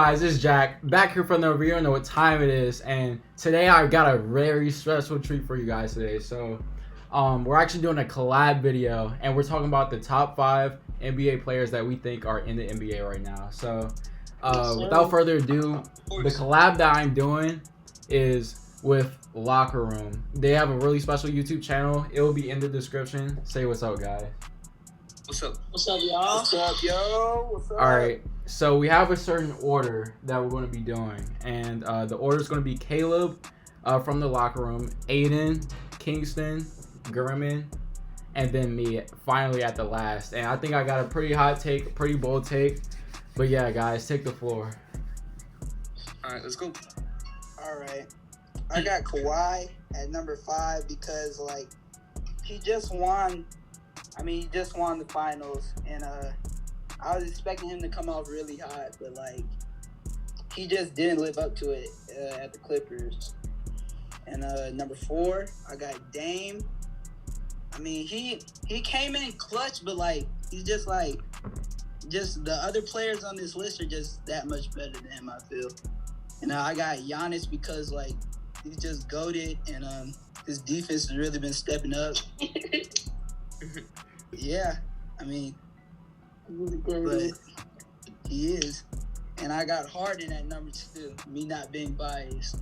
Guys, this is Jack back here from the review. I know what time it is, and today I got a very stressful treat for you guys today. We're actually doing a collab video, and we're talking about the top 5 NBA players that we think are in the NBA right now. Without further ado, the collab that I'm doing is with Locker Room. They have a really special YouTube channel. It will be in the description. Say what's up, guys. What's up? What's up, y'all? What's up, yo? What's up? All right. So we have a certain order that we're going to be doing, and the order is going to be Caleb from the Locker Room, Aiden, Kingston, Gurman, and then me finally at the last. And I think I got a pretty hot take, pretty bold take. But yeah, guys, take the floor. All right, let's go. All right. I got Kawhi at number 5 because, like, he just won. He just won the finals, and I was expecting him to come off really hot, but, like, he just didn't live up to it at the Clippers. And number 4, I got Dame. He came in clutch, but, like, he's just, like, just the other players on this list are just that much better than him, I feel. And I got Giannis because, like, he's just goated, and his defense has really been stepping up. Yeah, but he is. And I got Harden at number 2, me not being biased.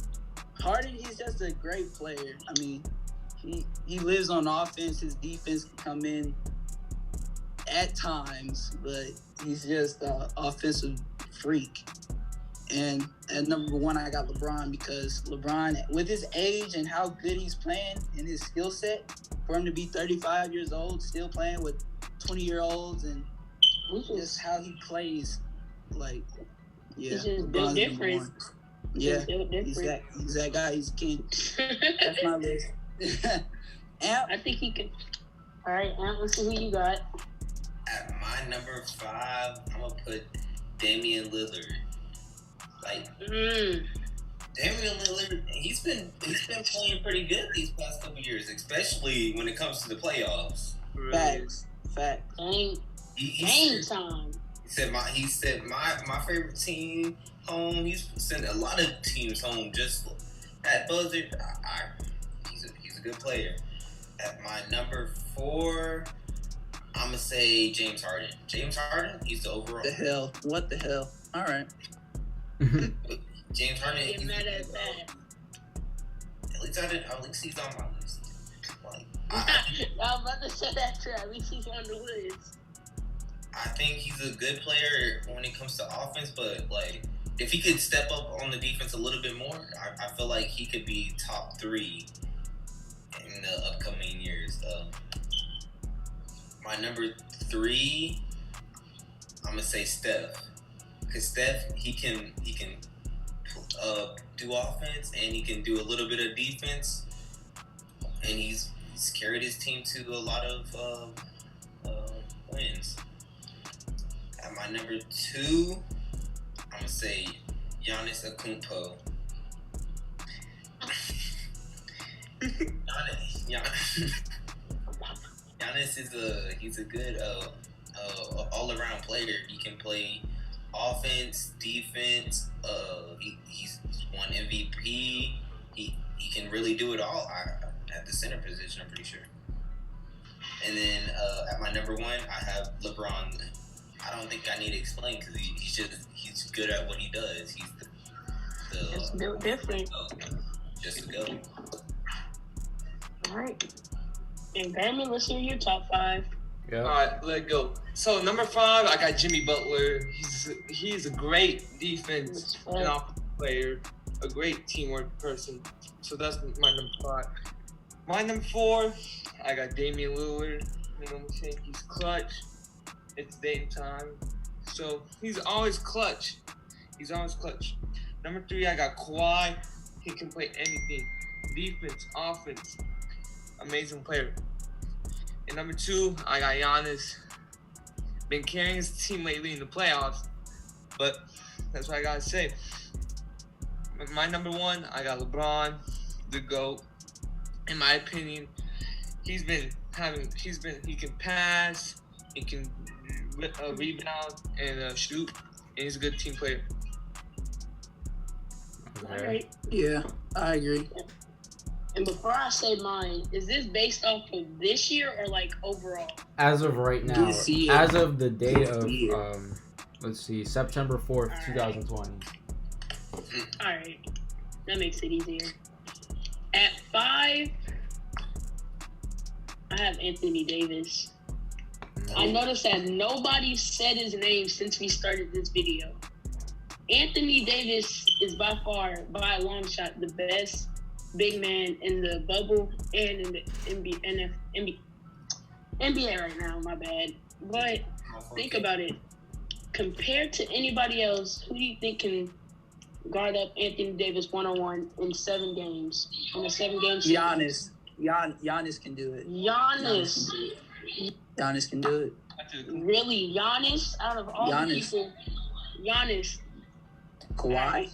Harden, he's just a great player. He lives on offense. His defense can come in at times, but he's just an offensive freak. And at number 1, I got LeBron because LeBron, with his age and how good he's playing and his skill set, for him to be 35 years old, still playing with 20-year-olds, and just how he plays, like, yeah. He's just built different. Yeah, he's that guy. He's king. That's my list. I think he can. All right, Amp, let's see who you got. At my number 5, I'm going to put Damian Lillard. Damian Lillard, he's been playing pretty good these past couple years, especially when it comes to the playoffs. Facts. Game time. He said my favorite team home. He's sent a lot of teams home just at buzzer. He's a good player. At my number 4, I'm gonna say James Harden. James Harden, he's the overall. What the hell? All right. James Harden. Get mad at that. At least he's on my list. I'm about to say that too. At least he's on the list. I think he's a good player when it comes to offense, but, like, if he could step up on the defense a little bit more, I feel like he could be top 3 in the upcoming years. My number 3, I'm gonna say Steph, because Steph he can do offense and he can do a little bit of defense, and he's carried his team to a lot of wins. At my number 2, I'm gonna say Giannis Antetokounmpo. Giannis he's a good all around player. He can play offense, defense. He's won MVP. He can really do it all at the center position, I'm pretty sure. And then at my number 1, I have LeBron. I don't think I need to explain because he's good at what he does. He's It's built different. Just to go. All right. And Batman, let's hear your top 5. Yeah. All right, let's go. So number 5, I got Jimmy Butler. He's a great defense and offensive player, a great teamwork person. So that's my number 5. My number 4, I got Damian Lillard. You know what I'm saying? He's clutch. It's Dame time. So he's always clutch. Number 3, I got Kawhi. He can play anything. Defense, offense. Amazing player. And number 2, I got Giannis. Been carrying his team lately in the playoffs, but that's what I gotta say. My number 1, I got LeBron, the GOAT. In my opinion, he can pass, he can rebound and shoot, and he's a good team player. All right. Yeah, I agree. And before I say mine, is this based off of this year or like overall? As of right now, This year. as of the date of Year. let's see, September 4th, Alright. 2020. All right, that makes it easier. At 5, I have Anthony Davis. I noticed that nobody said his name since we started this video. Anthony Davis is by far, by a long shot, the best big man in the bubble and in the NBA right now. My bad, but think about it. Compared to anybody else, who do you think can guard up Anthony Davis one-on-one in 7 games? In a 7-game series? Giannis can do it. Giannis. Giannis can do it. Really? Giannis? Out of all the Giannis. people, Giannis. Kawhi.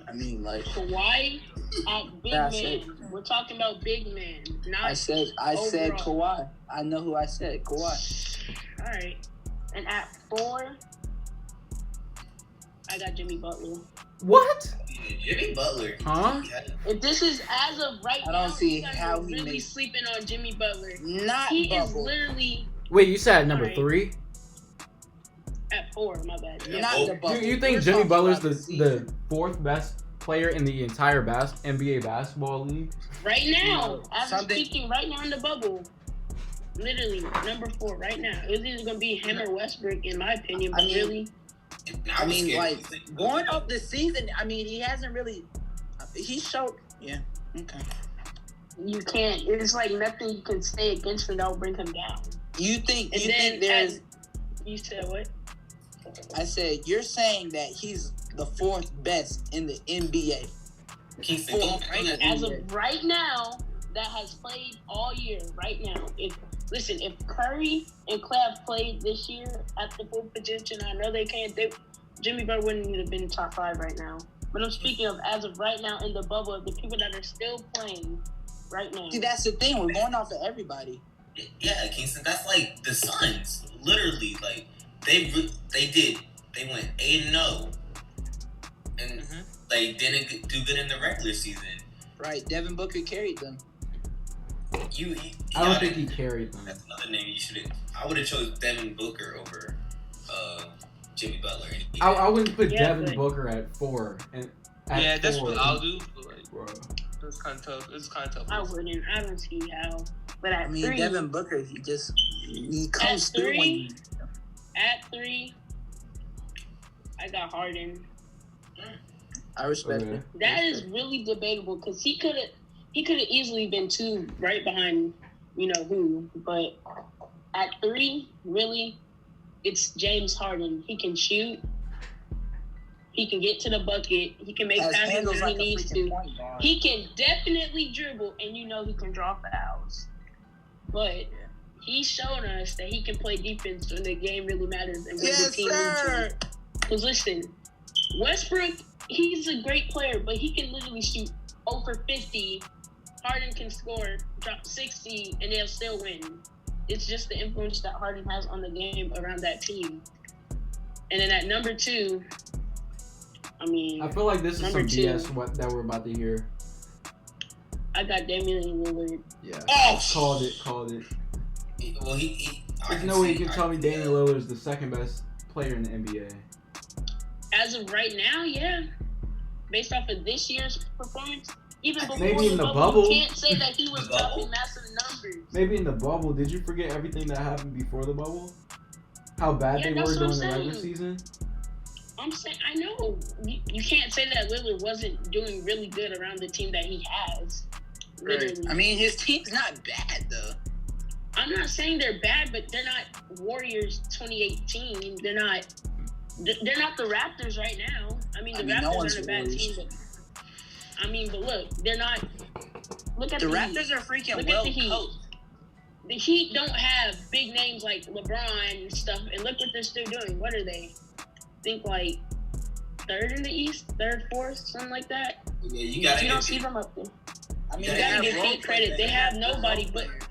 I mean, like Kawhi at big Yeah, I man. said- We're talking about big man, not I said overall. Kawhi. I know who I said. Kawhi. All right. And at 4, I got Jimmy Butler. What? Jimmy Butler. Huh? If this is as of right I now, don't see you guys how are he really makes- sleeping on Jimmy Butler. Not He is bubble. literally Wait, you said number Alright. 3? at 4. My bad. Yeah. Not Oh. the bubble. You think We're Jimmy talking Butler's about the season. 4th best player in the entire NBA basketball league? Right now, No, as I'm something- speaking, right now in the bubble, literally number 4 right now. It was either gonna be him or Westbrook, in my opinion. But I mean- really, I mean, like going off the season. I mean, he hasn't really. He showed. Yeah. Okay. you can't. It's like nothing you can say against him that will bring him down. You think? And You then, think there's? as you said, what? I said you're saying that he's the 4th best in the NBA. Kingston, go Right ahead. As of right now, that has played all year. Right now, if Curry and Clay have played this year at the full potential, I know they can't. Jimmy Butler wouldn't have been top 5 right now. But I'm speaking of as of right now in the bubble, the people that are still playing right now. See, that's the thing. We're going off of everybody. Yeah, Kingston. That's like the Suns. Literally, like they went 8-0, and they didn't do good in the regular season. Right. Devin Booker carried them. I don't think he carried them. That's another name you should have. I would have chose Devin Booker over Jimmy Butler. I wouldn't put Yeah, Devin but- Booker at 4. And at Yeah, that's 4, what I'll do. But like, Bro. it's kind of tough. It's kind of tough. I wouldn't. I don't see how. But at I mean, 3, Devin Booker. He comes At through when. 3? At 3, I got Harden. I respect Okay. it. That is really debatable because he could have easily been 2 right behind who, but at 3, really, it's James Harden. He can shoot. He can get to the bucket. He can make Has passes handles when like he a needs freaking to. point guard. He can definitely dribble, and he can draw fouls. But he's shown us that he can play defense when the game really matters and when Yes, the team sir. needs him. Because listen, Westbrook, he's a great player, but he can literally shoot over 50. Harden can score, drop 60, and they'll still win. It's just the influence that Harden has on the game around that team. And then at number 2, I mean, I feel like this is Number some 2. BS that we're about to hear. I got Damian Lillard. Yeah. Oh, Called it. Well, he There's no way you can tell me Damian Lillard is the 2nd best player in the NBA. As of right now, yeah. Based off of this year's performance, even before Maybe in the you bubble. can't say that he was The bubble? dropping massive numbers. Maybe in the bubble. Did you forget everything that happened before the bubble? How bad Yeah, they that's were what during I'm the regular saying. season? I'm saying, I know. You can't say that Lillard wasn't doing really good around the team that he has. right. Literally. I mean, his team's not bad though. I'm not saying they're bad, but they're not Warriors 2018. They're not the Raptors right now. I mean, the No Raptors one's aren't a bad Warriors. team, but look, they're not. Look at The the Raptors Heat. are freaking Look well at the Heat. coached. The Heat don't have big names like LeBron and stuff, and look what they're still doing. What are they? I think like 3rd in the East, 3rd, 4th, something like that. Yeah, you gotta You don't get see them up there. I mean, You they gotta have give role Heat credit. players. They have good nobody, role but- players.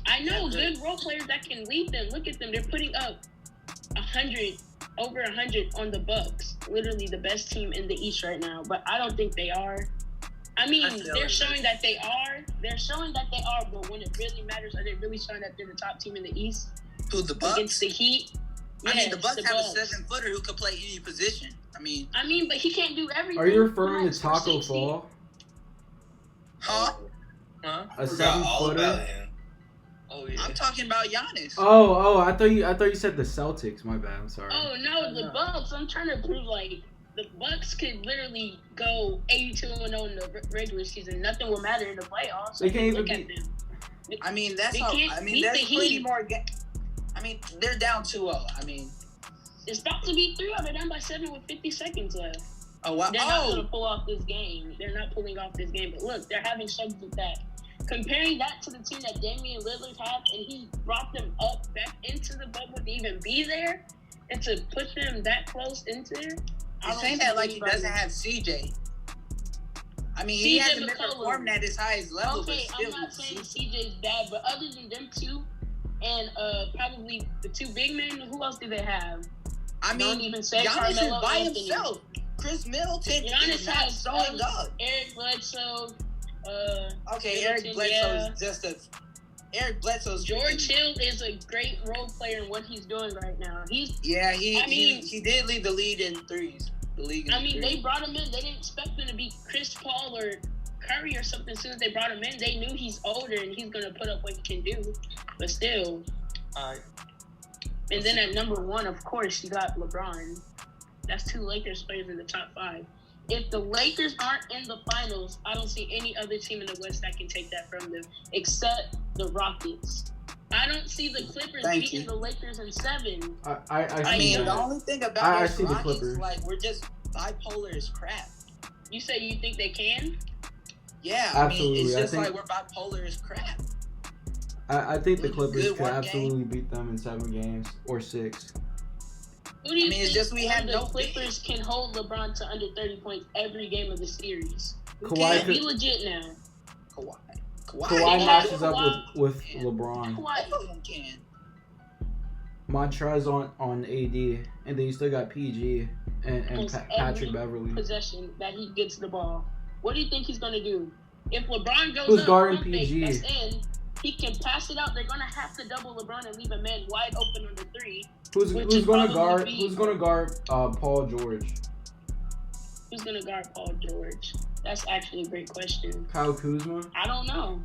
I know Yeah, good role players that can lead them. Look at them; they're putting up 100 over 100 on the Bucks, literally the best team in the East right now. But I don't think they are. I mean, they're showing that they are. They're showing that they are, but when it really matters, are they really showing that they're the top team in the East? Who, the Bucks? Against the Heat? I mean, the Yes, Bucks have Bucks. a 7-footer who could play any position. I mean, but he can't do everything. Are you referring He to might score Taco 60. Fall? huh? Huh? A Forgot all 7-footer? about him. Oh yeah. I'm talking about Giannis. Oh, I thought you said the Celtics. My bad. I'm sorry. Oh no, the Bucks. I'm trying to prove like the Bucks could literally go 82-0 in the regular season. Nothing will matter in the playoffs. They can't even Look at be- them. I mean, that's They how. can't I mean, beat there's the plenty Heat. more. I mean, they're down 2-0. I mean, It's about to be 3-0. They're down by 7 with 50 seconds left. oh wow. They're not going to pull off this game. They're not pulling off this game. But look, they're having struggles with that. Comparing that to the team that Damian Lillard had, and he brought them up back into the bubble to even be there, and to put them that close into there. You're saying that like he doesn't have CJ. I mean, he CJ hasn't been McCollum. performing at his highest level, Okay, but I'm still. not saying CJ's bad, but other than them two, and probably the two big men, who else do they have? I Don't mean, even say Giannis is Carmelo by Anthony. himself. Chris Middleton Giannis is not has showing up. Eric Bledsoe, Okay, Middleton, Eric Bledsoe yeah. is just a. Eric Bledsoe's George Hill is a great role player in what he's doing right now. Yeah, I mean- he did lead the lead in threes. The league. In I mean, threes. they brought him in. They didn't expect him to be Chris Paul or Curry or something. As soon as they brought him in, they knew he's older and he's gonna put up what he can do. But still, Alright. and then at number 1, of course, you got LeBron. That's 2 Lakers players in the top 5. If the Lakers aren't in the finals, I don't see any other team in the West that can take that from them, except the Rockets. I don't see the Clippers Thank beating you. the Lakers in 7. I I see mean, that. the only thing I about this see the Rockets, Clippers. like, we're just bipolar as crap. You say you think they can? Yeah, Absolutely, I mean, it's I just think- like we're bipolar as crap. I think the Good Clippers could one absolutely beat them in 7 games or 6. Who do you I mean, it's think just we have the no Clippers can hold LeBron to under 30 points every game of the series? Kawhi Be could, legit now. Kawhi Kawhi Yeah, matches up Kawhi- with Yeah. LeBron. All of them can. Montrez on AD, and then you still got PG and Almost Patrick every Beverly. Possession that he gets the ball. What do you think he's going to do? If LeBron goes Who's up, guarding pump fake, PG? that's in. He can pass it out. They're going to have to double LeBron and leave a man wide open on the 3. Who's which who's would gonna probably guard? be- Who's gonna guard Paul George? Who's going to guard Paul George? That's actually a great question. Kyle Kuzma? I don't know.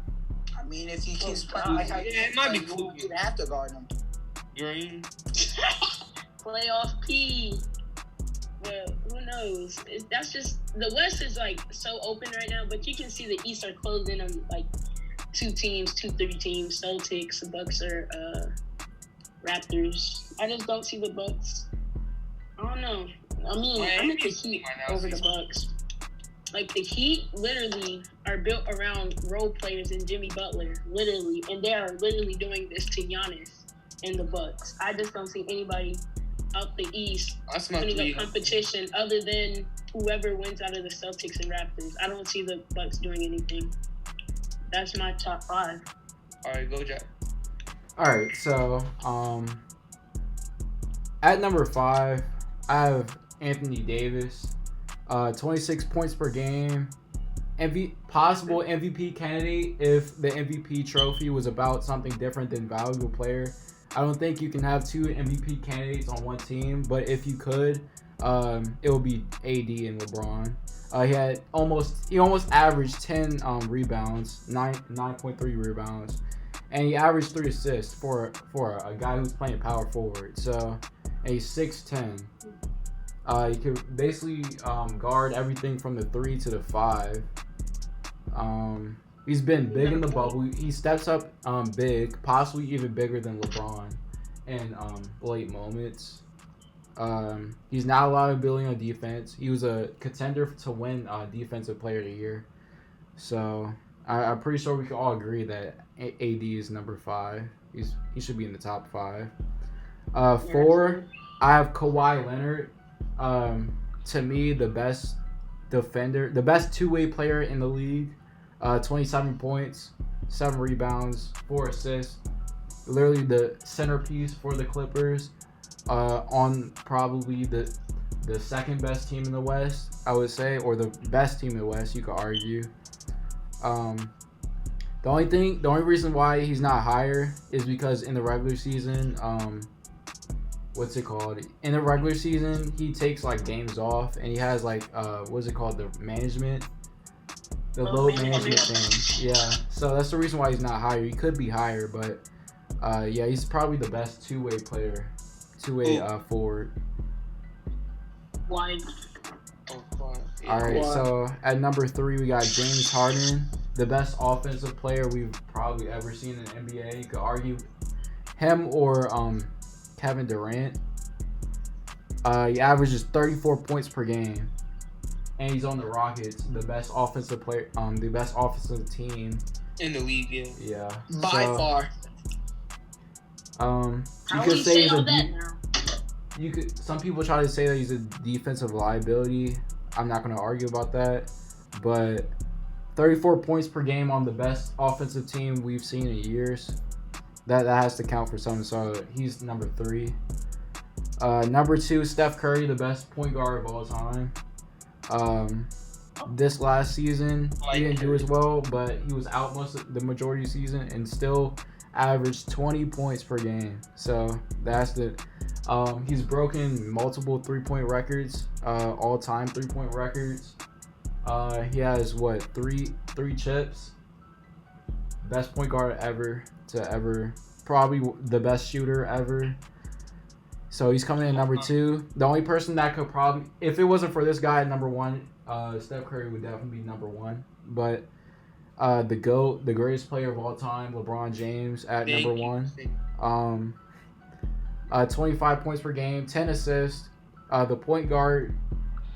I mean, if he keeps Oh, playing like how yeah, he's it might be playing, cool. you'd have to guard him. Green. Playoff P. Well, who knows? That's just the West is like so open right now, but you can see the East are closing on like 3 teams. Celtics, Bucks, or Raptors. I just don't see the Bucks. I don't know. I mean, I'm at the Heat over the Bucks. Like the Heat, literally are built around role players and Jimmy Butler, literally, and they are literally doing this to Giannis and the Bucks. I just don't see anybody out the East That's my putting 3. up competition other than whoever wins out of the Celtics and Raptors. I don't see the Bucks doing anything. That's my top 5. Alright, go Jack. All right, so at number 5, I have Anthony Davis, 26 points per game, possible MVP candidate if the MVP trophy was about something different than valuable player. I don't think you can have 2 MVP candidates on one team, but if you could, it would be AD and LeBron. He almost averaged 10 rebounds, 9.3 rebounds, and he averaged 3 assists for a guy who's playing power forward. So, and he's 6'10". He could basically guard everything from the 3 to the 5. He's been big in the bubble. He steps up big, possibly even bigger than LeBron in late moments. He's not a liability on defense. He was a contender to win Defensive Player of the Year. So I'm pretty sure we can all agree that AD is number 5. He should be in the top 5. 4, I have Kawhi Leonard. To me, the best defender, the best two-way player in the league. 27 points, 7 rebounds, 4 assists. Literally the centerpiece for the Clippers. on probably the second best team in the West, I would say, or the best team in the West, you could argue. The only reason why he's not higher is because in the regular season, what's it called? In the regular season, he takes like games off, and he has like what's it called? The management, the load management thing. Yeah, so that's the reason why he's not higher. He could be higher, but yeah, he's probably the best two-way player, forward. Why? Oh, God. Yeah. All right, so at number 3 we got James Harden, the best offensive player we've probably ever seen in the NBA. You could argue him or Kevin Durant. He averages 34 points per game, and he's on the Rockets, the best offensive player, the best offensive team In the league, yeah. Yeah, By far. You How could would you say say he's all a that now? some people try to say that he's a defensive liability. I'm not going to argue about that, but 34 points per game on the best offensive team we've seen in years, that has to count for something. So he's number 3. Number 2, Steph Curry, the best point guard of all time. This last season he didn't do as well, but he was out the majority of the season and still averaged 20 points per game. So that's the he's broken multiple 3-point records, all-time 3-point records. He has three chips. Best point guard ever, probably the best shooter ever. So he's coming in number 2. The only person that could probably, if it wasn't for this guy at number 1, Steph Curry would definitely be number 1. But the GOAT, the greatest player of all time, LeBron James at number 1. 25 points per game, 10 assists. The point guard,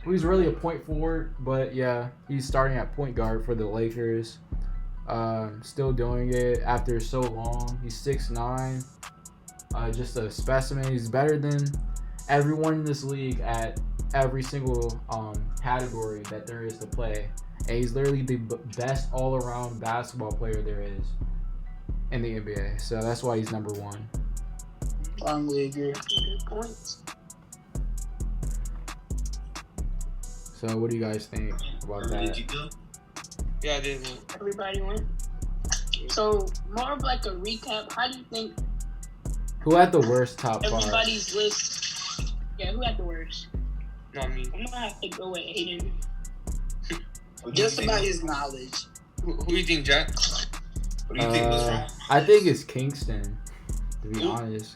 who's really a point forward, but yeah, he's starting at point guard for the Lakers. Still doing it after so long. He's 6'9", just a specimen. He's better than everyone in this league at every single category that there is to play. And he's literally the best all-around basketball player there is in the NBA. So that's why he's number 1. Strongly agree. Good points. So what do you guys think about Where did that? you go? Yeah, I did. Everybody went. So more of like a recap. How do you think Who had the worst top 5? everybody's list? Yeah, who had the worst? Not me. I'm gonna have to go with Aiden. What do you Just think- about his knowledge. Who do you think, Jack? What do you think was wrong? I think it's Kingston, to be honest.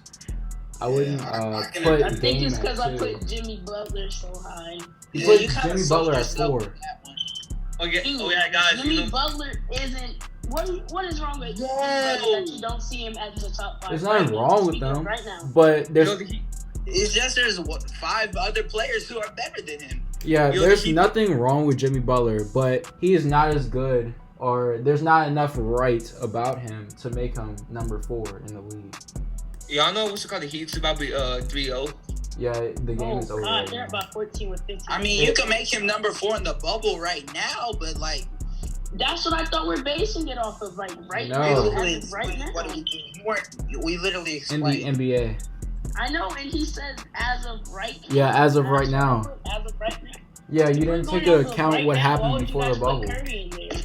I wouldn't I can put I think Dame it's because I at put 2. Jimmy Butler so high. You put you kinda Jimmy sold Butler at yourself 4. with that one. Oh yeah, guys. Jimmy You know, Butler isn't. What is wrong with Jimmy Yo. Butler that you don't see him as the top 5? There's nothing wrong with them. Right now. But you there's know the It's just there's 5 other players who are better than him. there's nothing wrong with Jimmy Butler, but he is not as good, or there's not enough right about him to make him number 4 in the league. Y'all know what's it called? The Heat's about to be 3-0. Yeah, the game is over God, right they're now. about 14 with 15. I mean, you can make him number 4 in the bubble right now, but like, That's what I thought we're basing it off of, like right No. now. literally, as of right now. what do we do? You weren't. We literally In the explained. NBA. I know, and he says as of right now. Yeah, as of right now. As of right now. Yeah, you We're didn't going take into off of account right what now. Why happened would you before guys the put bubble. Curry in there?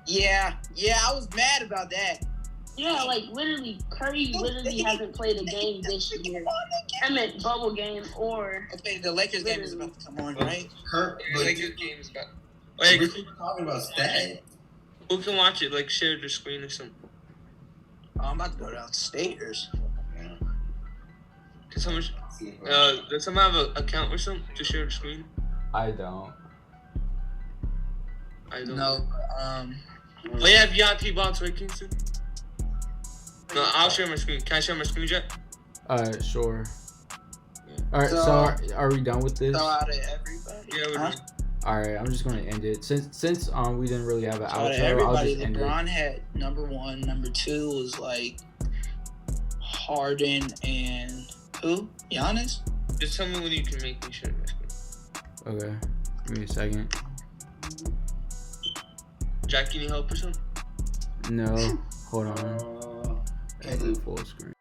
Yeah, I was mad about that. Yeah, like literally, Curry literally hasn't played a game this year. I meant bubble game or Okay, the Lakers game is about to come on, right? Kurt, Yeah, but like your game is back. we're Like, talking about stats. who can watch it? Like, share their screen or something. Oh, I'm about to go downstairs. Can someone, does someone have an account or something to share the screen? I don't. I don't No, know. Oh, yeah, VIP box, right, Kingston? No, I'll share my screen. Can I share my screen, Jack? Sure. Alright, so are we done with this? So out of everybody, Yeah, we're done. Alright, I'm just gonna end it. Since we didn't really have an So out of outro, I'll everybody, just end it. LeBron had number 1, number 2 was like Harden and who? Giannis. Just tell me when you can make me share my screen. Okay. Give me a second. Jack, can you help or something? No. Hold on. Can't do full screen.